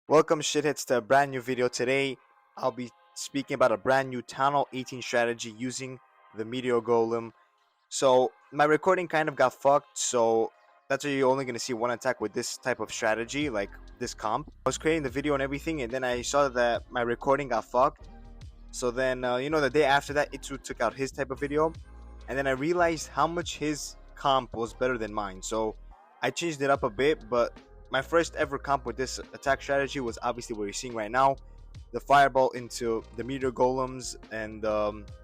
Welcome shitheads to a brand new video. Today I'll be speaking about a brand new Town Hall 18 strategy using the Meteor Golem. So my recording kind of got fucked, so that's why you're only going to see one attack with this type of strategy, like this comp. I was creating the video and everything, and then I saw that my recording got fucked. So then, the day after that, Itsu took out his type of video, and then I realized how much his comp was better than mine. So I changed it up a bit, but my first ever comp with this attack strategy was obviously what you're seeing right now, the fireball into the meteor golems, and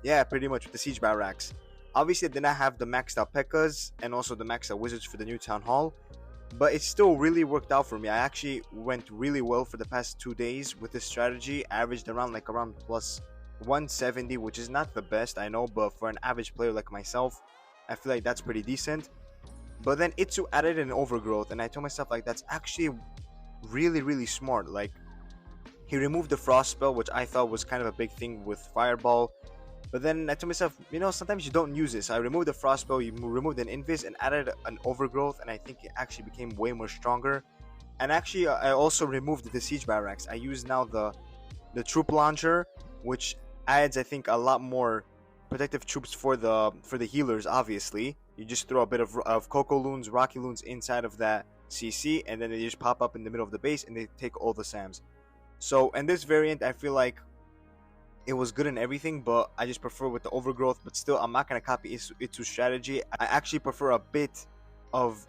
yeah, pretty much with the siege barracks. Obviously, I did not have the maxed out P.E.K.K.A.s and also the maxed out wizards for the new town hall, but it still really worked out for me. I actually went really well for the past 2 days with this strategy. I averaged around plus 170, which is not the best, I know, but for an average player like myself, I feel like that's pretty decent. But then Itsu added an overgrowth, and I told myself like that's actually really smart. Like, he removed the frost spell, which I thought was kind of a big thing with fireball. But then I told myself, sometimes you don't use this. I removed the frost spell, you removed an invis, and added an overgrowth, and I think it actually became way more stronger. And actually, I also removed the siege barracks. I use now the troop launcher, which adds, I think, a lot more protective troops for the healers. Obviously, you just throw a bit of coco loons, rocky loons inside of that CC, and then they just pop up in the middle of the base and they take all the SAMs. So in this variant, I feel like it was good in everything, but I just prefer with the overgrowth. But still, I'm not gonna copy Itsu's strategy. I actually prefer a bit of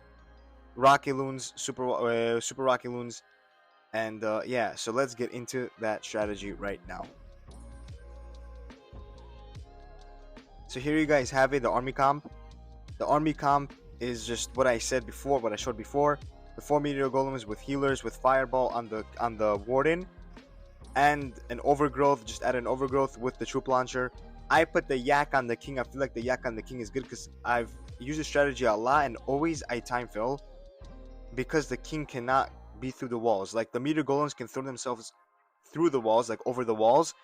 rocky loons, super rocky loons, and yeah. So let's get into that strategy right now. So here you guys have it, the army comp. The army comp is just what I said before, what I showed before. The 4 meteor golems with healers, with fireball on the warden, and an overgrowth. Just add an overgrowth with the troop launcher. I put the yak on the king. I feel like the yak on the king is good because I've used the strategy a lot, and always I time fill because the king cannot be through the walls. Like, the meteor golems can throw themselves through the walls, like over the walls,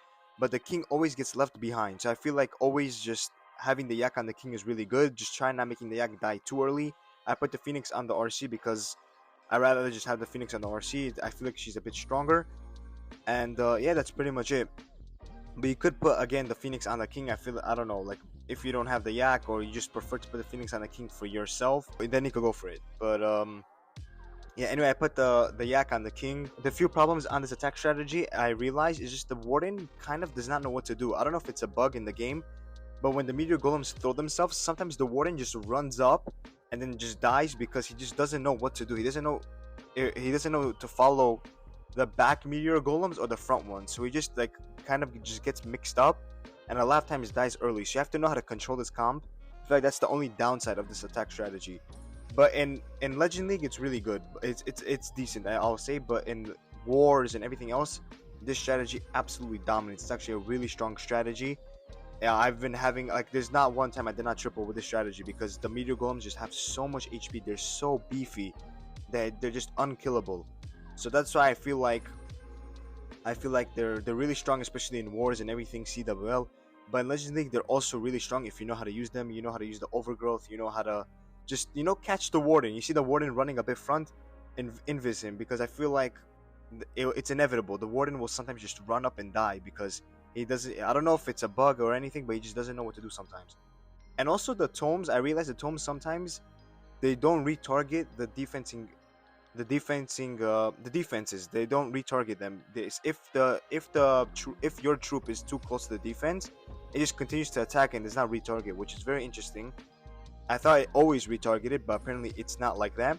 but the king always gets left behind. So I feel like always just having the yak on the king is really good. Just try not making the yak die too early. I put the phoenix on the RC because I rather just have the phoenix on the RC. I feel like she's a bit stronger, and yeah, that's pretty much it. But you could put again the phoenix on the king. I don't know, like, if you don't have the yak or you just prefer to put the phoenix on the king for yourself, then you could go for it. But yeah, anyway, I put the yak on the king. The few problems on this attack strategy I realized is just the warden kind of does not know what to do. I don't know if it's a bug in the game, but when the meteor golems throw themselves, sometimes the warden just runs up and then just dies because he just doesn't know what to do. He doesn't know to follow the back meteor golems or the front ones. So he just like kind of just gets mixed up, and a lot of times dies early. So you have to know how to control this comp. I feel like that's the only downside of this attack strategy. But in Legend League, it's really good. It's decent, I'll say. But in wars and everything else, this strategy absolutely dominates. It's actually a really strong strategy. Yeah, I've been having, like, there's not one time I did not triple with this strategy because the meteor golems just have so much HP. They're so beefy that they're just unkillable. So that's why I feel like they're really strong, especially in wars and everything CWL. But in Legends League, they're also really strong if you know how to use them. You know how to use the overgrowth. You know how to just catch the warden. You see the warden running a bit front, and invis him, because I feel like it's inevitable. The warden will sometimes just run up and die because he doesn't. I don't know if it's a bug or anything, but he just doesn't know what to do sometimes. And also the tomes. I realize the tomes sometimes they don't retarget the defenses. They don't retarget them. If your troop is too close to the defense, it just continues to attack and does not retarget, which is very interesting. I thought it always retargeted, but apparently it's not like that.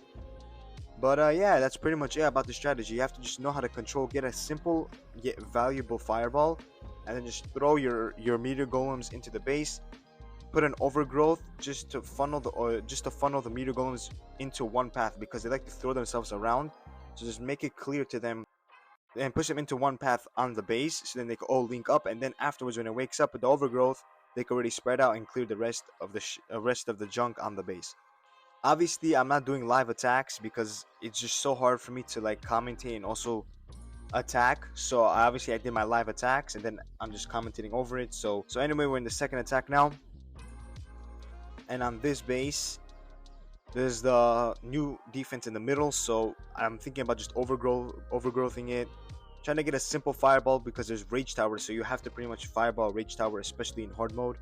But yeah, that's pretty much it about the strategy. You have to just know how to control, get a simple yet valuable fireball, and then just throw your meteor golems into the base. Put an overgrowth just to funnel the meteor golems into one path because they like to throw themselves around. So just make it clear to them and push them into one path on the base, so then they can all link up. And then afterwards, when it wakes up with the overgrowth, they can already spread out and clear the rest of the junk on the base. Obviously, I'm not doing live attacks because it's just so hard for me to like commentate and also attack. So obviously I did my live attacks and then I'm just commentating over it. So anyway, we're in the second attack now. And on this base, There's the new defense in the middle, so I'm thinking about just overgrowthing it. Trying to get a simple fireball because there's rage tower, so you have to pretty much fireball rage tower, especially in hard mode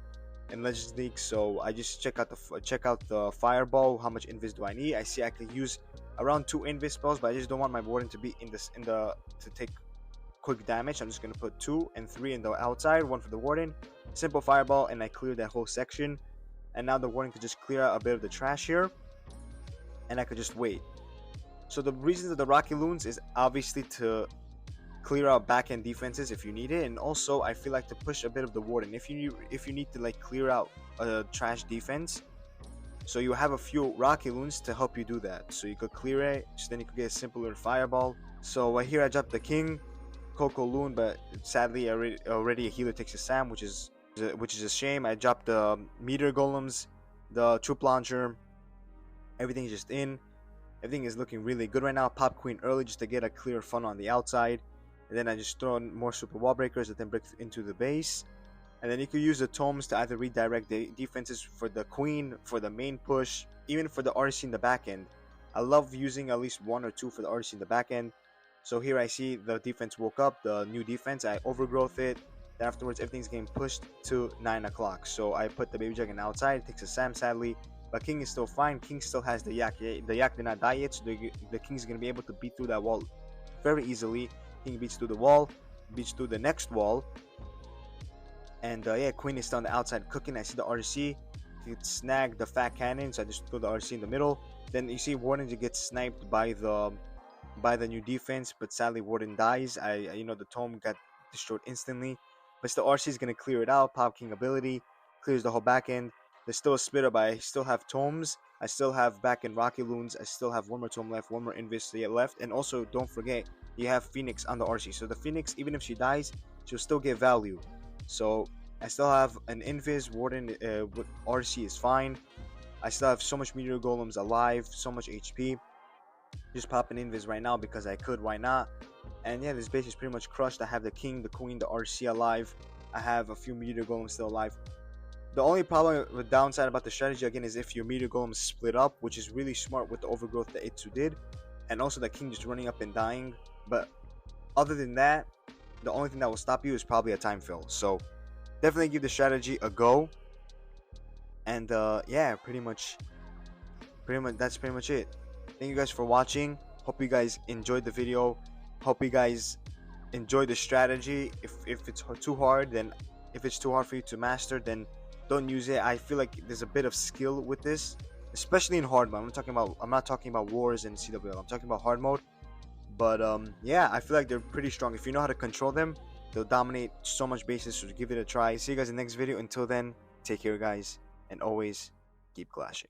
in Legends League. So I just check out the fireball. How much invis do I need? I see I could use around 2 invis spells, but I just don't want my warden to be to take quick damage. I'm just gonna put 2 and 3 in the outside, 1 for the warden. Simple fireball, and I clear that whole section. And now the warden could just clear out a bit of the trash here, and I could just wait. So the reason of the Rocky Loons is obviously to clear out back-end defenses if you need it, and also I feel like to push a bit of the warden if you need to like clear out a trash defense. So you have a few Rocky Loons to help you do that. So you could clear it, so then you could get a simpler fireball. So here I dropped the King Coco Loon, but sadly already a healer takes a Sam, which is a shame. I dropped the Meteor Golems, the Troop Launcher. Everything's just in. Everything is looking really good right now. Pop Queen early just to get a clear funnel on the outside. And then I just throw in more super wall breakers that then break into the base. And then you could use the tomes to either redirect the defenses for the queen, for the main push, even for the RC in the back end. I love using at least 1 or 2 for the RC in the back end. So here I see the defense woke up, the new defense. I overgrowth it. Then afterwards, everything's getting pushed to 9 o'clock. So I put the baby dragon outside. It takes a Sam, sadly. But King is still fine. King still has the Yak. The Yak did not die yet, so the King's going to be able to beat through that wall very easily. King beats through the wall, beats through the next wall. And yeah, Queen is still on the outside cooking. I see the RC. He snagged the fat cannon, so I just throw the RC in the middle. Then you see Warden gets sniped by the new defense, but sadly Warden dies. The tome got destroyed instantly. But still RC is going to clear it out. Pop King ability clears the whole back end. There's still a splitter, but I still have tomes. I still have back end Rocky Loons. I still have 1 more tome left, 1 more invis left. And also, don't forget, you have Phoenix on the RC. So the Phoenix, even if she dies, she'll still get value. So I still have an invis. Warden with RC is fine. I still have so much Meteor Golems alive, so much HP. Just pop an invis right now because I could. Why not? And yeah, this base is pretty much crushed. I have the King, the Queen, the RC alive. I have a few Meteor Golems still alive. The only problem with downside about the strategy again is if your Meteor Golems split up, which is really smart with the overgrowth that Th18 did, and also the King just running up and dying. But other than that, the only thing that will stop you is probably a time fill. So definitely give the strategy a go. And yeah, pretty much that's pretty much it. Thank you guys for watching. Hope you guys enjoyed the video. Hope you guys enjoyed the strategy. If it's too hard, then if it's too hard for you to master, then don't use it. I feel like there's a bit of skill with this, especially in hard mode. I'm not talking about wars and CWL. I'm talking about hard mode. But yeah, I feel like they're pretty strong. If you know how to control them, they'll dominate so much bases. So give it a try. See you guys in the next video. Until then, take care, guys, and always keep clashing.